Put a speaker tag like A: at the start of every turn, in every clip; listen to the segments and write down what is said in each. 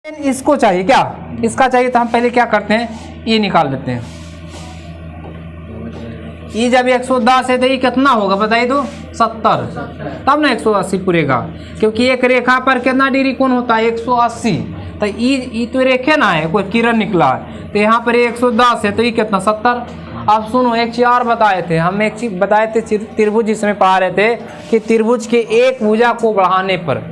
A: इसको चाहिए क्या, इसका चाहिए तो हम पहले क्या करते हैं, ये निकाल लेते हैं। ये जब 110 है तो ये कितना होगा बताइए तो 70, तब ना 180 पूरेगा, क्योंकि एक रेखा पर कितना डिग्री कोण होता है 180। तो ये तो रेखे ना है, कोई किरण निकला है, तो यहाँ पर 110 है तो ये कितना 70। अब सुनो एक चीज और बताए थे हम, एक चीज बताए थे त्रिभुज, जिसमें पढ़ा रहे थे कि त्रिभुज के एक भुजा को बढ़ाने पर,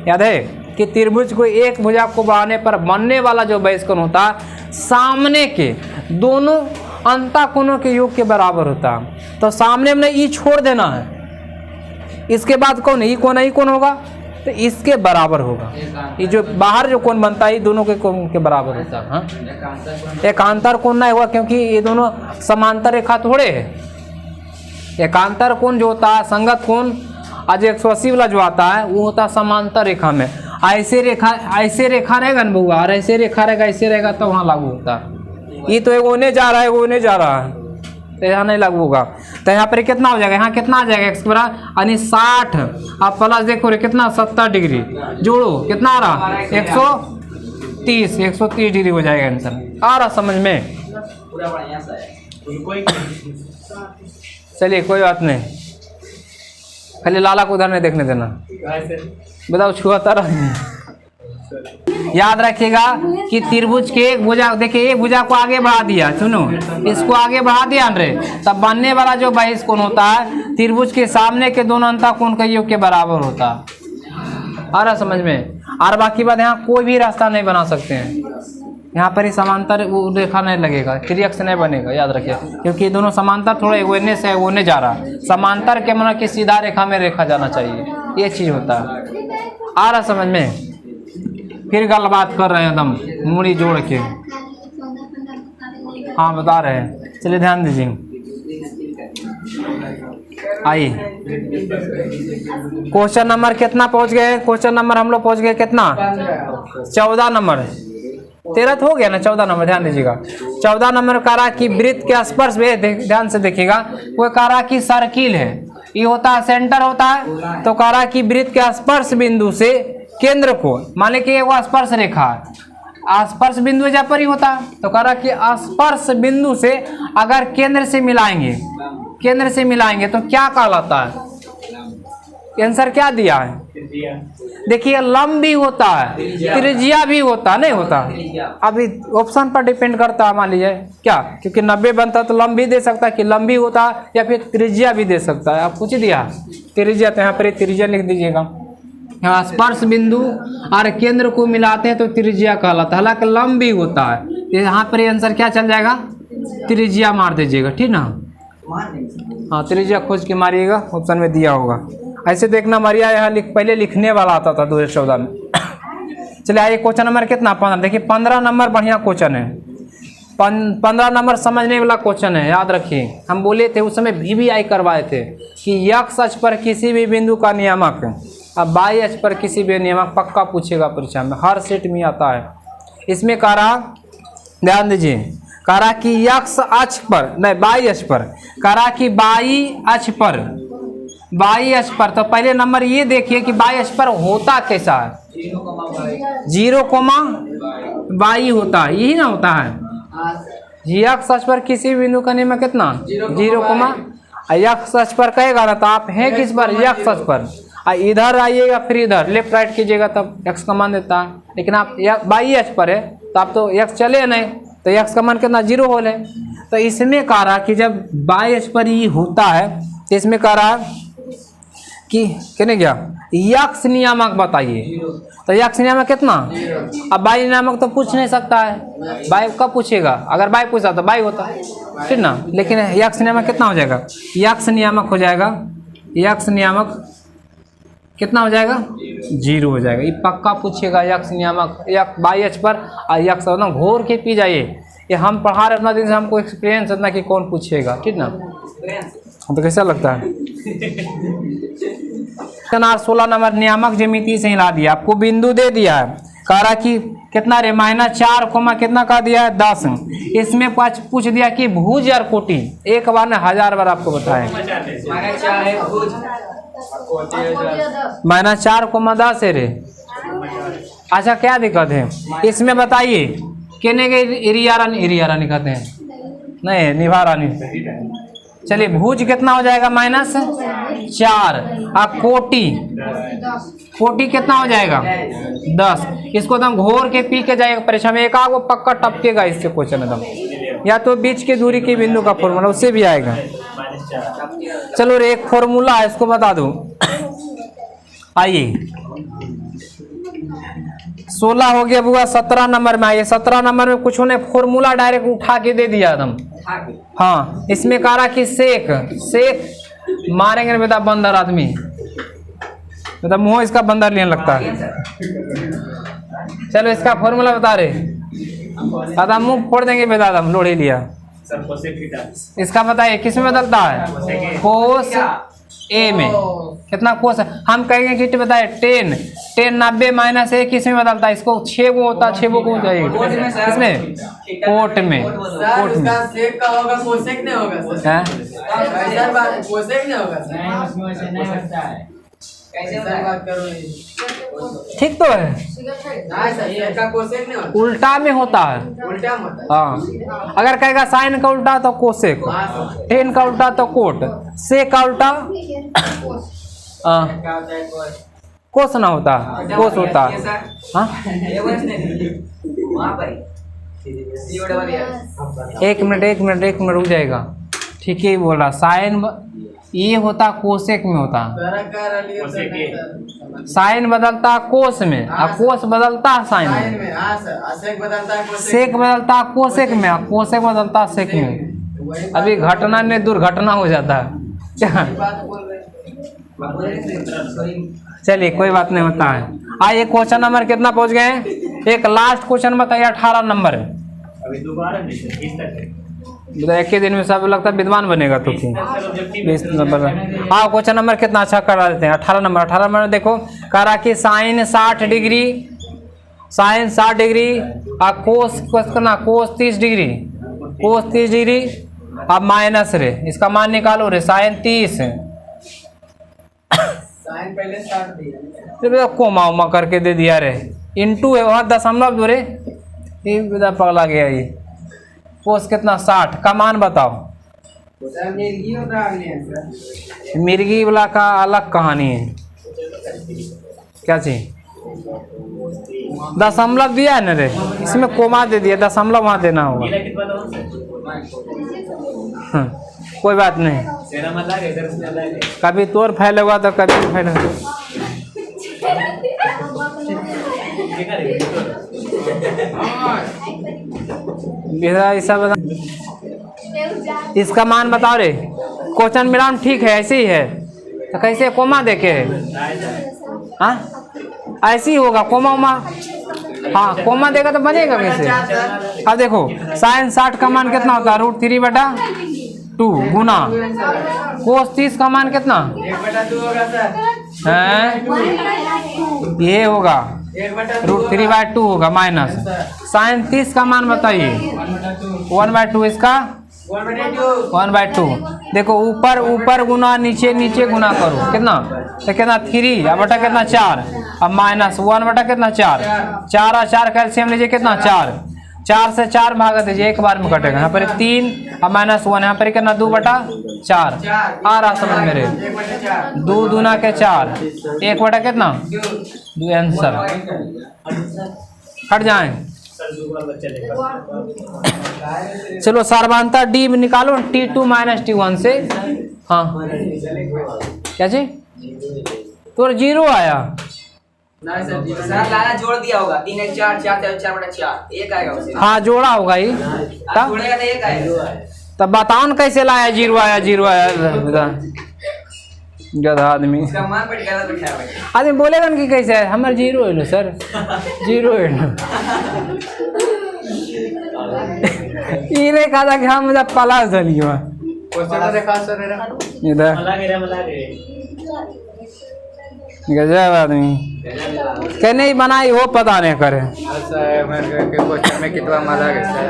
A: याद है कि त्रिभुज को एक भुजा को बढ़ाने पर बनने वाला जो बहिष्कोण होता है सामने के दोनों अंतःकोणों के योग के बराबर होता है। तो सामने में ई छोड़ देना है, इसके बाद कौन ई कोण, ई कोण होगा तो इसके बराबर होगा। ये जो बाहर जो कोण बनता है ये दोनों के कोण के बराबर होता है। हाँ, एकांतर कोण नहीं हुआ क्योंकि ये दोनों समांतर रेखा थोड़े है। एकांतर कोण जो होता है, संगत कोण आज 180 वाला जो आता है वो होता है समांतर रेखा में। ऐसे रेखा रहेगा ना बउआ, और ऐसे रेखा रहेगा, ऐसे रहेगा तो वहाँ लागू होता है। ये तो एक ओने जा रहा है, वो ओने जा रहा है, तो यहाँ नहीं लागू होगा। तो यहाँ पर कितना हो जाएगा, यहाँ कितना आ जाएगा एक्स बराबर यानी 60, अब प्लस देखो रे कितना 70 डिग्री जोड़ो कितना आ रहा 130 डिग्री हो जाएगा आंसर। आ रहा समझ में? चलिए कोई बात नहीं, खाली लाला को उधर नहीं देखने देना। बताओ छुआता रहा। याद रखिएगा कि त्रिभुज के एक भुजा, देखिए एक भुजा को आगे बढ़ा दिया, सुनो इसको आगे बढ़ा दिया रे, तब बनने वाला जो बहिष्कोण होता है त्रिभुज के सामने के दोनों अंतःकोण का योग के बराबर होता है। आ रहा समझ में? और बाकी बात यहाँ कोई भी रास्ता नहीं बना सकते हैं, यहाँ पर ही समांतर वो रेखा नहीं लगेगा, त्रिअक्ष नहीं बनेगा, याद रखिए, क्योंकि ये दोनों समांतर थोड़े ओने से ओने जा रहा है। समांतर के मतलब कि सीधा रेखा में रेखा जाना चाहिए, ये चीज होता है। आ रहा समझ में? फिर गल बात कर रहे हैं एकदम मूड़ी जोड़ के। हाँ बता रहे हैं, चलिए ध्यान दीजिए। आइए क्वेश्चन नंबर कितना पहुंच गए? क्वेश्चन नंबर हम लोग पहुंच गए कितना? 14 नंबर। 13 तो हो गया ना, 14 नंबर ध्यान दीजिएगा। 14 नंबर कह रहा कि वृत्त के स्पर्श में, ध्यान से देखिएगा, कोई कह रहा कि सर्किल है, ये होता है सेंटर होता है, तो कह रहा कि वृत्त के स्पर्श बिंदु से केंद्र को, मान ली कि वो स्पर्श रेखा है, स्पर्श बिंदु जहाँ पर ही होता है, तो कह रहा कि स्पर्श बिंदु से अगर केंद्र से मिलाएंगे, केंद्र से मिलाएंगे तो क्या कहलाता है? आंसर क्या दिया है? देखिए लंब भी होता है, त्रिज्या भी होता है, नहीं होता? अभी ऑप्शन पर डिपेंड करता है, मान लीजिए क्या, क्योंकि 90 बनता है तो लंब भी दे सकता है कि लंब भी होता है, या फिर त्रिज्या भी दे सकता है। आप पूछ दिया त्रिज्या, तो यहाँ पर त्रिज्या लिख दीजिएगा। यहाँ स्पर्श बिंदु और केंद्र को मिलाते हैं तो त्रिज्या कहलाता है, हालांकि लंब भी होता है। यहाँ पर आंसर क्या चल जाएगा? त्रिज्या मार दीजिएगा, ठीक ना? हाँ त्रिज्या खोज के मारिएगा, ऑप्शन में दिया होगा। ऐसे देखना मारिया, यहाँ पहले लिखने वाला आता था 2014 में। चलिए आइए क्वेश्चन नंबर कितना? 15। देखिए 15 नंबर बढ़िया क्वेश्चन है, 15 नंबर समझने वाला क्वेश्चन है, याद रखिए। हम बोले थे उस समय VVI करवाए थे कि x अक्ष पर किसी भी बिंदु का नियामक, अब y अक्ष पर किसी भी नियामक पक्का पूछेगा परीक्षा में, हर सेट में आता है। इसमें कह रहा, ध्यान दीजिए, कह रहा कि x अक्ष पर नहीं y अक्ष पर, कह रहा कि y अक्ष पर, y अक्ष पर, तो पहले नंबर ये देखिए कि y अक्ष पर होता कैसा है? 0, y होता है, यही ना होता है। x अक्ष पर किसी बिंदु का नियम कितना? 0, x अक्ष पर कहेगा ना तो आप हैं किस पर? x अक्ष पर। इधर आइएगा फिर इधर लेफ्ट राइट कीजिएगा तब x का मान देता है, लेकिन आप y अक्ष पर है तो आप तो x चले नहीं, तो x का मान कितना? 0 हो ले। तो इसमें कह रहा कि जब y अक्ष पर ये होता है तो इसमें कह रहा कि कहने गया x नियामक बताइए, तो x नियामक कितना? अब y नियामक तो पूछ नहीं सकता है, y कब पूछेगा? अगर y पूछा तो y होता, ठीक ना? लेकिन x नियामक कितना हो जाएगा? x नियामक हो जाएगा, x नियामक कितना हो जाएगा? 0 हो जाएगा। ये पक्का पूछेगा x नियामक, y अक्ष पर x ना घोर के पी जाइए, ये हम पढ़ा रहे अपना दिन से, हमको एक्सपीरियंस इतना कि कौन पूछेगा, ठीक ना? तो कैसा लगता है? 16 नंबर नियामक ज्यामिति से हिला दिया, आपको बिंदु दे दिया है, कह रहा कि कितना रे -4, कितना का दिया है? 10। इसमें पूछ दिया कि भुज और कोटि, एक बार ने 1000 बार आपको बताएं। -4, 10 है रे, अच्छा क्या दिक्कत है इसमें बताइए। कहने के इरिया रानी कहते हैं, नहीं निभा रानी। चलिए भुज कितना हो जाएगा -4। अब कोटि कितना हो जाएगा 10। इसको एकदम घोर के पी के जाएगा परीक्षा में, एक आग वो पक्का टपकेगा इससे क्वेश्चन एकदम, या तो बीच की दूरी के बिंदु का फॉर्मूला उससे भी आएगा। चलो रे एक फॉर्मूला है इसको बता दूं। आइए 16 हो गया बुआ, 17 नंबर में आइए। 17 नंबर में कुछ ने फॉर्मूला डायरेक्ट उठा के दे दिया एकदम। हाँ इसमें कह रहा कि सेक मारेंगे बेटा बंदर आदमी, बेटा मुंह इसका बंदर लेने लगता है। चलो इसका फॉर्मूला बता रहे, दादा मुंह फोड़ देंगे बेटा, हम लोढ़ी लिया। इसका बताइए किस में बदलता है, कोस ए में। कितना कोस है हम कहेंगे कि बताए 10 90 -1 किस में बदलता है, इसको 6 को होता है, 6 को जाएगा किसमें, कोट में। कोट में सेक का होगा कोसेक नहीं होगा सर, ऐसा बात कोसेक नहीं होगा सर, कैसे बात करो ठीक तो है, उल्टा में होता है। हाँ अगर कहेगा साइन का उल्टा तो कोसेक, 10 का उल्टा तो कोट, से का उल्टा कोस ना होता, कोस होता। हाँ एक मिनट रुक जाएगा, ठीक है बोला। साइन ये होता कोसेक में होता, साइन बदलता कोस में और कोस बदलता साइन में, सेक बदलता कोसेक में और कोसेक बदलता सेक में। अभी घटना ने दुर्घटना हो जाता है क्या। चलिए कोई बात नहीं होता है। आइए क्वेश्चन नंबर कितना पहुंच गए, एक लास्ट क्वेश्चन बताइए 18 नंबर। अभी दोबारा एक ही दिन में सब लगता है विद्वान बनेगा तो 20 नंबर। हाँ क्वेश्चन नंबर कितना अच्छा करा देते हैं 18 नंबर। 18 नंबर देखो कह रहा कि साइन 60 डिग्री और कोस करना कोस 30 डिग्री अब माइनस रे, इसका मान निकालो रे, साइन 30 साइन पहले 60 दिया, कोमा उमा करके दे दिया रे, इंटू है वहाँ दशमलव दो रे, ये पगला गया ये। कोस कितना 60 का मान बताओ। मिर्गी वाला का अलग कहानी है, क्या चीज दशमलव दिया है ना रे, इसमें कोमा दे दिया, दशमलव वहाँ देना होगा। कोई बात नहीं, कभी तोर फैल होगा तो कभी फैल ऐसा बता। इसका मान बताओ रे, क्वेश्चन मिलान ठीक है ऐसे ही है तो कैसे कोमा देके है, हाँ ऐसे ही होगा कोमा उमा, हाँ कोमा देगा तो बनेगा कैसे। अब देखो साइन 60 का मान कितना होता है, √3/2 गुना कोस 30 का मान कितना 1/2 होगा सर, ये होगा √3/2 होगा माइनस साइन 30 का मान बताइए 1/2, इसका 1/2। देखो ऊपर गुना नीचे गुना करो कितना तो कितना 3 अब बटा कितना 4, अब माइनस 1 बटा कितना 4 और 4 कैल्शियम लीजिए कितना 4 से 4 भागा दीजिए, एक बार में कटेगा। यहाँ पर 3 और -1 यहाँ पर कितना 2/4 आ रहा समझ मेरे, 2 दूना के 4 1 बटा कितना 2 आंसर। हट जाए चलो सार्वधानता डी में निकालो, T2 - T1 से। हाँ क्या जी तो 0 आया
B: सर लाला जोड़ दिया होगा 3 1 4 4 4/4 1 आएगा उसे।
A: हाँ जोड़ा होगा ये
B: तब जोड़ेगा तो 1 आएगा।
A: तब बताओ न कैसे लाया 0 आया गधा आदमी,
B: इसका मान बैठ गया
A: आदमी बोलेगा न कि कैसे है, हमारे 0 है लो सर 0 है ना। इन्हें कहा कि हम मुझे पलाश धलियो इधर गजब आदमी कहने ही बनाई हो पता नहीं करे।
C: क्वेश्चन में कितवा माला है सर,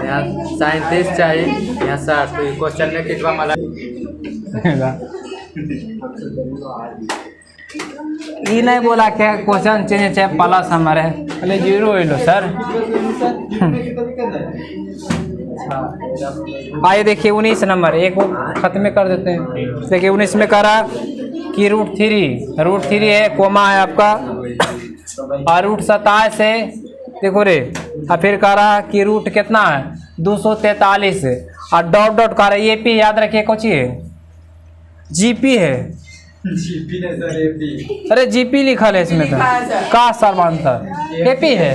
C: यहाँ साइन 30 चाहिए, यहाँ 60, तो क्वेश्चन में कितवा माला
A: ये नहीं बोला क्या क्वेश्चन चेंज है प्लस हमारे पहले 0 ही लो सर। आइए देखिए 19 नंबर, एक वो खत्म कर देते हैं। देखिए 19 में कह रहा कि √3 है, कोमा है आपका, और √27 है, देखो रे। और फिर कह रहा कि रूट कितना है 243 है, और डॉट डॉट कह रहा है AP, याद रखिए कौन है GP है। अरे GP लिखा है इसमें तो का सर्वांतर AP है।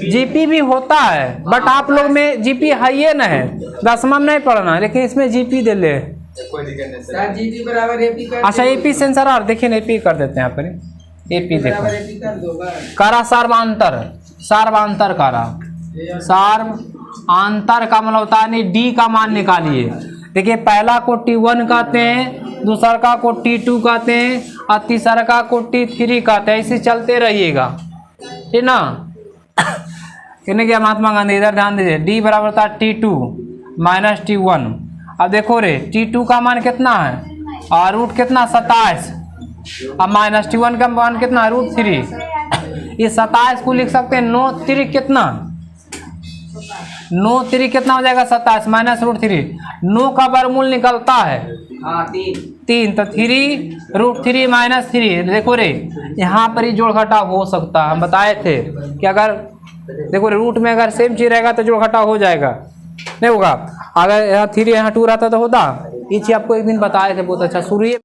A: GP भी होता है बट आप लोग में GP है ये ना है, 10वां में नहीं पढ़ना, लेकिन इसमें GP दे ले।
B: सर GP बराबर AP कर।
A: अच्छा AP सेंसर और देखिए AP कर देते हैं यहाँ पर। AP देखो
B: AP कर दो बस।
A: करा सर्वांतर करा, सर्वांतर का मतलब होता है D का मान निकालिए। देखिए पहला को T1 कहते हैं, दूसरा का को T2 कहते हैं, और तीसरा का को T3 कहते हैं। इसे चलते रहिएगा, ठीक ना। कहने क्या महात्मा गांधी, इधर ध्यान दीजिए। D बराबर होता है T2 माइनस T1। अब देखो रे T2 का मान कितना है, और रूट कितना 27, अब माइनस T1 का मान कितना √3। ये 27 को लिख सकते हैं 9×3 कितना, 9×3 कितना हो जाएगा 27 माइनस √3। 9 का वर्गमूल निकलता है 3, तो 3 √3 माइनस 3। देखो रे यहाँ पर ही जोड़ घटाव हो सकता है, हम बताए थे कि अगर देखो रूट में अगर सेम चीज रहेगा तो जोड़ घटाव हो जाएगा, नहीं होगा। अगर यहाँ 3 यहाँ 2 रहता तो होता। ये चीज आपको एक दिन बताए थे बहुत अच्छा। शुरू